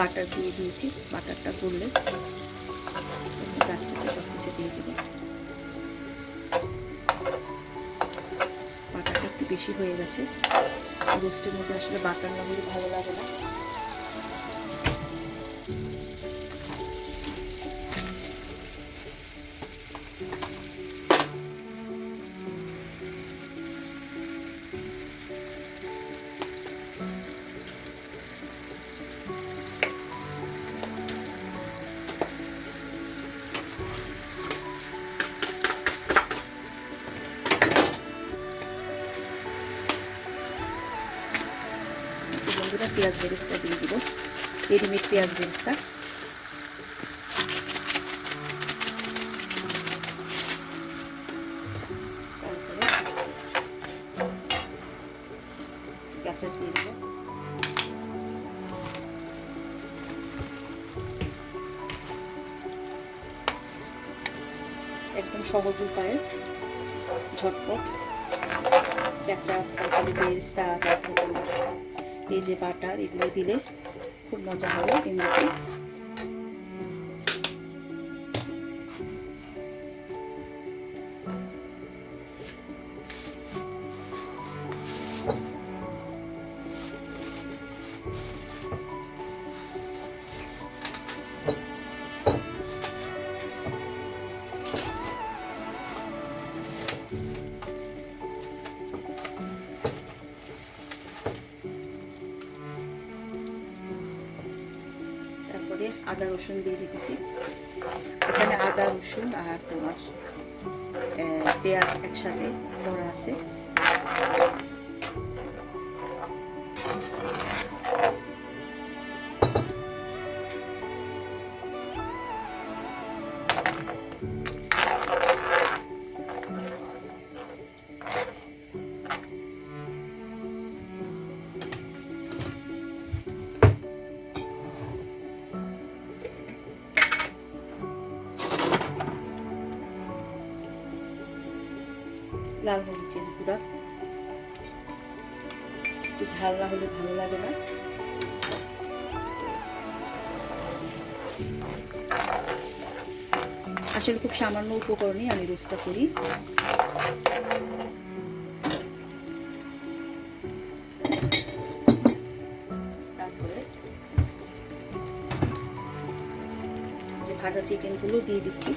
Butter দিয়ে দিয়েছি। বাটারটা করলে সব কিছু দিয়ে দেবো। বাটারটা একটু বেশি হয়ে গেছে, রোস্টের মধ্যে আসলে বাটার না হলে ভালো লাগে না। বন্ধুরা পেঁয়াজ বেরেস্তা দিয়ে দিব, রেডিমেড পেঁয়াজ বেরেস্তা। তারপরে কেচাপ দিয়ে দিব। একদম সহজ উপায়ে ঝটপট কেচাপ, তারপরে বেরেস্তা, তারপরে এই যে বাটার, এগুলো দিলে খুব মজা হবে এমনিতে। তারপরে আদা রসুন দিয়ে দিতেছি। এখানে আদা রসুন আর তোমার পেঁয়াজ একসাথে করা আছে। লাল মরিচের গুঁড়া, একটু ঝাল না হলে ভালো লাগে না। আসলে খুব সামান্য উপকরণে আমি রোস্টটা করি। তারপরে যে ভাজা চিকেনগুলো দিয়ে দিচ্ছি।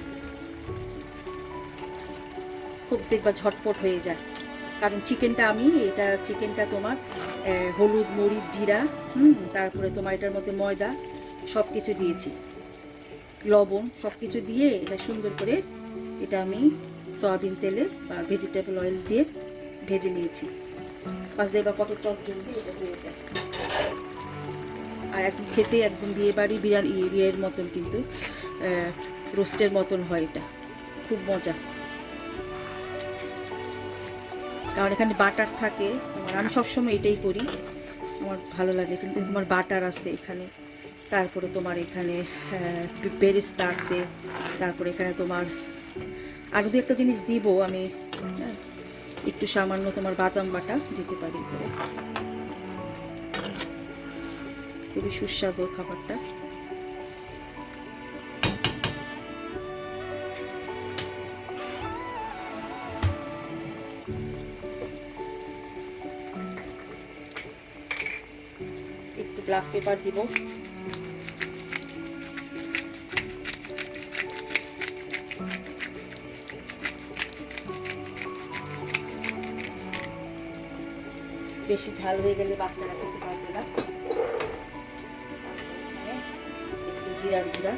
খুব দেখবা ঝটপট হয়ে যায়, কারণ চিকেনটা তোমার হলুদ, মরিচ, জিরা, তারপরে তোমার এটার মধ্যে ময়দা সব কিছু দিয়েছি, লবণ সব কিছু দিয়ে এটা সুন্দর করে এটা আমি সয়াবিন তেলে বা ভেজিটেবল অয়েল দিয়ে ভেজে নিয়েছি। বাস দেখবা কত চটজলদি এটা হয়ে যায়। আর একদম খেতে একদম বিয়ের মতন, কিন্তু রোস্টের মতন হয়। এটা খুব মজা, কারণ এখানে বাটার থাকে। আমি সবসময় এটাই করি, আমার ভালো লাগে। কিন্তু তোমার বাটার আছে এখানে, তারপরে তোমার এখানে বেরেস্তা আছে, তারপরে এখানে তোমার আরও দু একটা জিনিস দিব আমি, একটু সামান্য তোমার বাদাম বাটা দিতে পারি করে। খুবই সুস্বাদু খাবারটা। একটু ব্ল্যাক পেপার দিব। বেশি ঝাল হয়ে গেলে বাচ্চারা খেতে পারবে না। একটু জিরার গুঁড়া।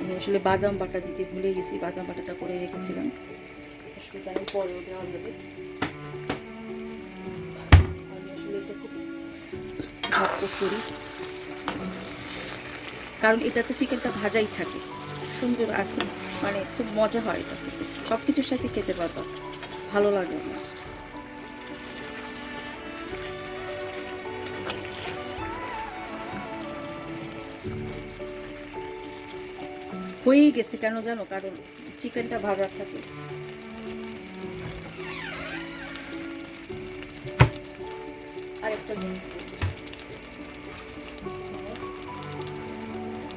আমি আসলে বাদাম বাটা দিতে ভুলে গেছি, বাদাম বাটাটা করে রেখেছিলাম, অসুবিধা নেই, পরেও দেওয়া যাবে। আমি আসলে এটা খুব ঝটপট করি, কারণ এটাতে চিকেনটা ভাজাই থাকে সুন্দর, আর মানে খুব মজা হয় এটা খেতে। সব কিছুর সাথে খেতে পারবা, ভালো লাগে না। হয়েই গেছে, কেন জানো? কারণ চিকেনটা ভাজা থাকে। আরেকটা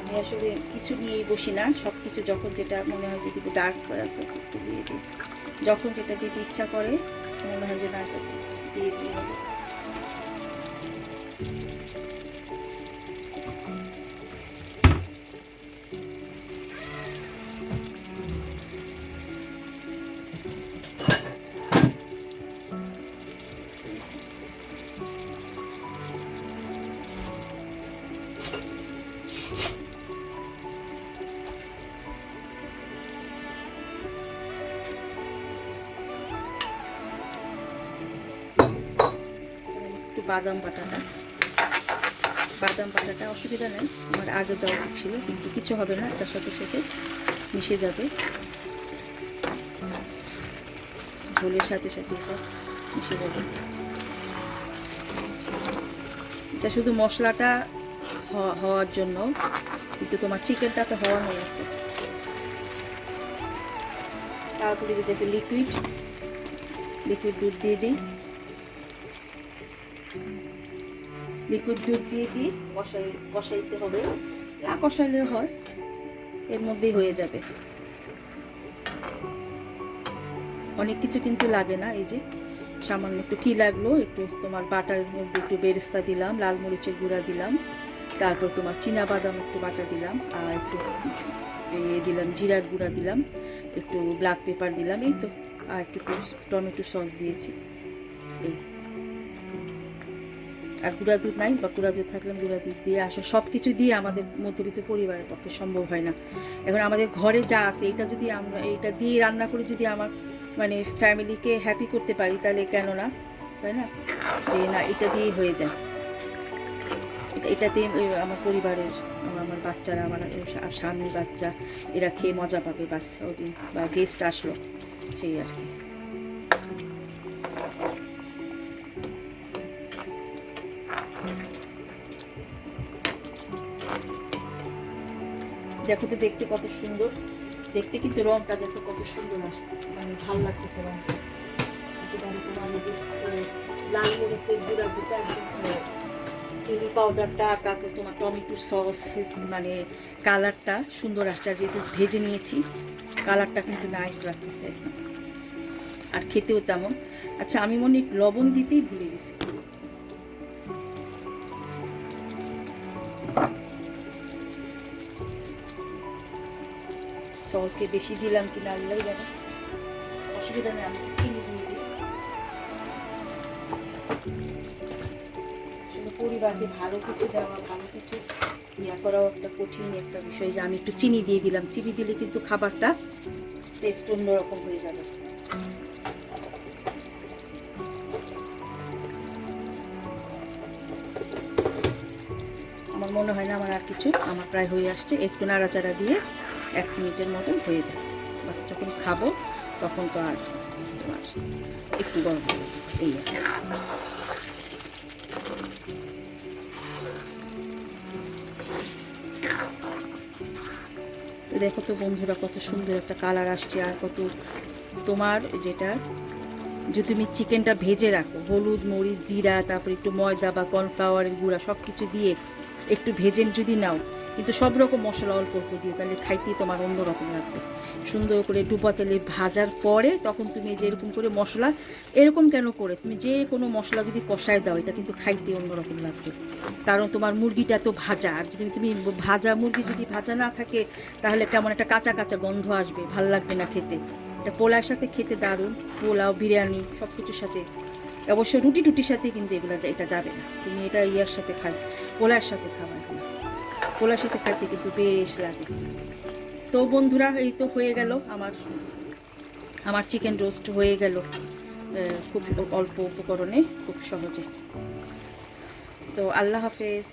আমি আসলে কিছু নিয়েই বসি না, সব কিছু যখন যেটা মনে হয় যদি ডার্ক সয়া সস একটু দিয়ে দিই, যখন যেটা দিতে ইচ্ছা করে মনে হয় যে না এটা দিয়ে দিই হবে। একটু বাদাম বাটাটা অসুবিধা নেই, আমার আগে দেওয়া উচিত ছিল, কিন্তু কিছু হবে না, তার সাথে সাথে মিশে যাবে, ঝোলের সাথে সাথে এটা মিশে যাবে। এটা শুধু মশলাটা হওয়ার জন্য, কিন্তু তোমার চিকেনটা তো হওয়া হয়ে গেছে। তারপরে যদি একটু লিকুইড দুধ দিয়ে দিই, লিকুইড দুধ দিয়ে দিই, কষাইতে হবে, না কষাইলেও হয়, এর মধ্যেই হয়ে যাবে। অনেক কিছু কিন্তু লাগে না, এই যে সামান্য একটু কি লাগলো, একটু তোমার বাটারের মধ্যে একটু বেরেস্তা দিলাম, লাল মরিচের গুঁড়া দিলাম, তারপর তোমার চীনা বাদাম একটু বাটা দিলাম, আর একটু দিলাম জিরার গুঁড়া দিলাম, একটু ব্ল্যাক পেপার দিলাম, এই তো, আর একটু টমেটো সস দিয়েছি, এই। আর গুঁড়া দুধ নাই, বা গুঁড়া দুধ থাকলে গুঁড়া দুধ দিয়ে আসো, সব কিছু দিয়ে আমাদের মধ্যবিত্ত পরিবারের পক্ষে সম্ভব হয় না। এখন আমাদের ঘরে যা আছে এটা যদি আমরা এইটা দিয়ে রান্না করে যদি আমার মানে ফ্যামিলিকে হ্যাপি করতে পারি, তাহলে কেন না, তাই না, যে না এটা দিয়েই হয়ে যায়, এটাতে আমার পরিবারের আমার বাচ্চারা, আমার স্বামী বাচ্চা এরা খেয়ে মজা পাবে, বাস ওদিন বা গেস্ট আসলো সেই আর কি। দেখো তো দেখতে কত সুন্দর, দেখতে কিন্তু রংটা দেখো কত সুন্দর আসে, মানে ভালো লাগতেছে রংটা। তোমার লাল মরিচের গুঁড়া যেটা চিলি পাউডারটা, তারপর তোমার টমেটো সস, মানে কালারটা সুন্দর আসছে, আর যেহেতু ভেজে নিয়েছি কালারটা কিন্তু নাইস লাগতেছে একদম, আর খেতেও তেমন। আচ্ছা, আমি মনে হয় লবণ দিতেই ভুলে গেছি, সসকে বেশি দিলাম কিনা আল্লাহ জানে, অসুবিধা নেই, আমি চিনি দিয়ে দিই। পরিবারকে ভালো কিছু দেওয়া, ভালো কিছু ইয়া করাও একটা কঠিন একটা বিষয়, যে আমি একটু চিনি দিয়ে দিলাম, চিনি দিলে কিন্তু খাবারটা টেস্ট অন্যরকম হয়ে যাবে। আমার মনে হয় না আমার আর কিছু, আমার প্রায় হয়ে আসছে, একটু নাড়াচাড়া দিয়ে 1 মিনিটের মতন হয়ে যায়, যখন খাবো তখন তো আর তোমার একটু গরম হবে, এই দেখো তো বন্ধুরা কত সুন্দর একটা কালার আসছে, আর কত তোমার যেটা যদি তুমি চিকেনটা ভেজে রাখো, হলুদ মরিচ জিরা, তারপর একটু ময়দা বা কর্নফ্লাওয়ারের গুঁড়া সব কিছু দিয়ে একটু ভেজে যদি নাও, কিন্তু সব রকম মশলা অল্প অল্প দিয়ে, তাহলে খাইতেই তোমার অন্যরকম লাগবে। সুন্দর করে ডুবা তেলে ভাজার পরে তখন তুমি যে এরকম করে মশলা, এরকম কেন করে তুমি যে কোনো মশলা যদি কষায় দাও, এটা কিন্তু খাইতে অন্যরকম লাগবে, কারণ তোমার মুরগিটা তো ভাজা, আর যদি তুমি ভাজা মুরগি যদি ভাজা না থাকে, তাহলে কেমন একটা কাঁচা কাঁচা গন্ধ আসবে, ভাল লাগবে না খেতে। এটা পোলার সাথে খেতে দারুণ, পোলাও বিরিয়ানি সব কিছুর সাথে, অবশ্য রুটি টুটির সাথে কিন্তু এগুলো এটা যাবে না, তুমি এটা ইয়ার সাথে পোলার সাথে খাবা, এগুলো পোলার সাথে খাইতে কিন্তু বেশ লাগে। তো বন্ধুরা, এই তো হয়ে গেল আমার চিকেন রোস্ট হয়ে গেল, খুব অল্প উপকরণে, খুব সহজে। তো আল্লাহ হাফেজ।